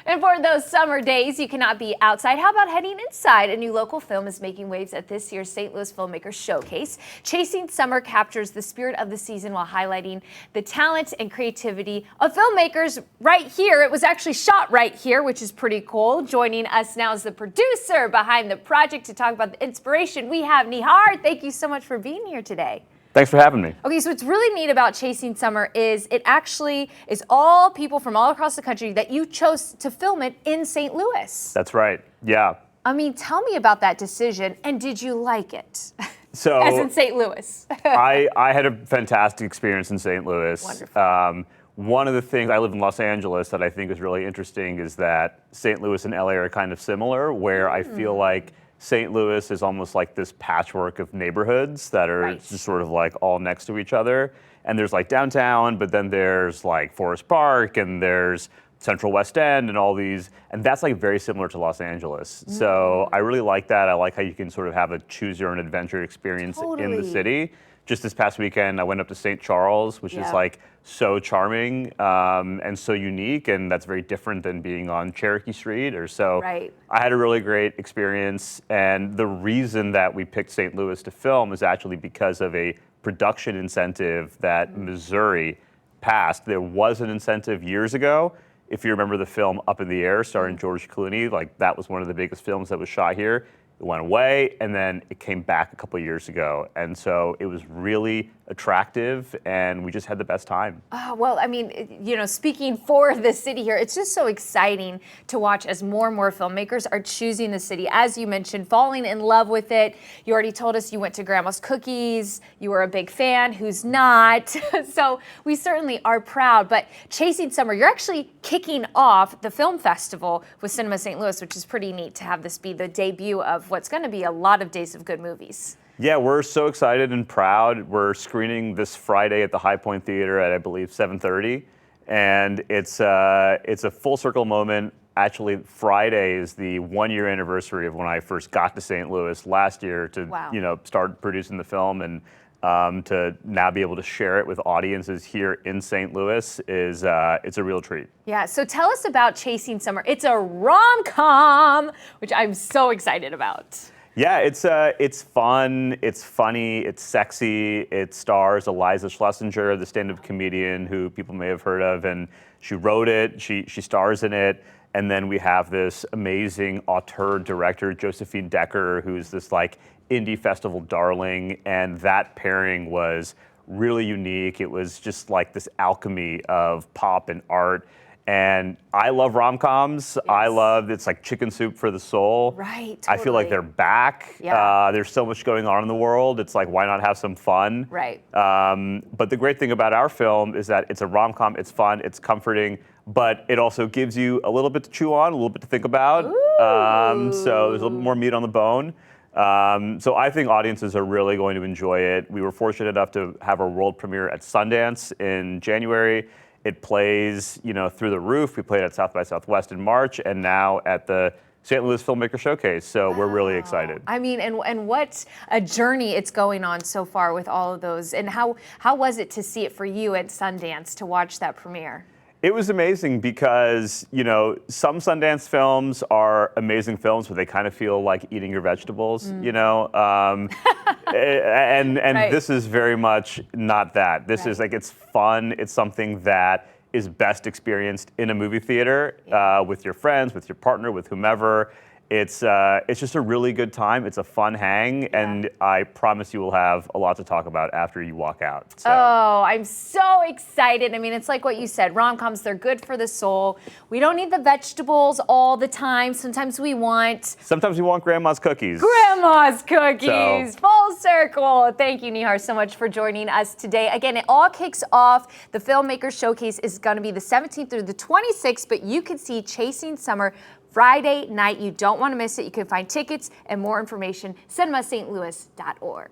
And for those summer days you cannot be outside, how about heading inside? A new local film is making waves at this year's St. Louis Filmmakers Showcase. Chasing Summer captures the spirit of the season while highlighting the talent and creativity of filmmakers right here. It was actually shot right here, which is pretty cool. Joining us now is the producer behind the project to talk about the inspiration. We have Nihar. Thank you so much for being here today. Thanks for having me. Okay, so what's really neat about Chasing Summer is it actually is all people from all across the country that you chose to film it in St. Louis. That's right, yeah. I mean, tell me about that decision, and did you like it? So, as in St. Louis. I had a fantastic experience in St. Louis. Wonderful. One of the things, I live in Los Angeles, that I think is really interesting is that St. Louis and LA are kind of similar, where I feel like St. Louis is almost like this patchwork of neighborhoods that are just sort of like all next to each other. And there's like downtown, but then there's like Forest Park and there's Central West End and all these, and that's like very similar to Los Angeles. So I really like that. I like how you can sort of have a choose your own adventure experience in the city. Just this past weekend, I went up to St. Charles, which is like so charming and so unique, and that's very different than being on Cherokee Street or so. I had a really great experience, and the reason that we picked St. Louis to film is actually because of a production incentive that Missouri passed. There was an incentive years ago. If you remember the film Up in the Air starring George Clooney, like that was one of the biggest films that was shot here. It went away, and then it came back a couple of years ago. And so it was really attractive, and we just had the best time. Well, I mean, you know, speaking for the city here, it's just so exciting to watch as more and more filmmakers are choosing the city. As you mentioned, falling in love with it. You already told us you went to Grandma's Cookies. You were a big fan. Who's not? So we certainly are proud. But Chasing Summer, you're actually kicking off the film festival with Cinema St. Louis, which is pretty neat to have this be the debut of what's going to be a lot of days of good movies. Yeah, we're so excited and proud. We're screening this Friday at the Hi-Pointe Theatre at, I believe, 7:30. And it's a full circle moment. Actually, Friday is the 1-year anniversary of when I first got to St. Louis last year to you know, start producing the film, and to now be able to share it with audiences here in St. Louis is it's a real treat. Yeah, so tell us about Chasing Summer. It's a rom-com, which I'm so excited about. Yeah, it's fun, it's funny, it's sexy. It stars Eliza Schlesinger, the stand-up comedian who people may have heard of, and she wrote it, she stars in it. And then we have this amazing auteur director, Josephine Decker, who's this like indie festival darling, and that pairing was really unique. It was just like this alchemy of pop and art. And I love rom-coms. I love, it's like chicken soup for the soul. Right, I feel like they're back. There's so much going on in the world. It's like, why not have some fun? But the great thing about our film is that it's a rom-com, it's fun, it's comforting, but it also gives you a little bit to chew on, a little bit to think about. So there's a little bit more meat on the bone. So I think audiences are really going to enjoy it. We were fortunate enough to have our world premiere at Sundance in January. It plays, you know, through the roof. We played at South by Southwest in March, and now at the St. Louis Filmmakers Showcase. So we're really excited. I mean, and what a journey it's going on so far with all of those. And how was it to see it for you at Sundance, to watch that premiere? It was amazing because, you know, some Sundance films are amazing films, but they kind of feel like eating your vegetables, you know? And this is very much not that. This is like, it's fun. It's something that is best experienced in a movie theater with your friends, with your partner, with whomever. It's just a really good time. It's a fun hang, and I promise you will have a lot to talk about after you walk out. So. Oh, I'm so excited. I mean, it's like what you said, rom-coms, they're good for the soul. We don't need the vegetables all the time. Sometimes we want Grandma's Cookies. Grandma's Cookies, full circle. Thank you, Nihar, so much for joining us today. Again, it all kicks off. The Filmmakers Showcase is going to be the 17th through the 26th, but you can see Chasing Summer Friday night. You don't want to miss it. You can find tickets and more information, cinemastlouis.org.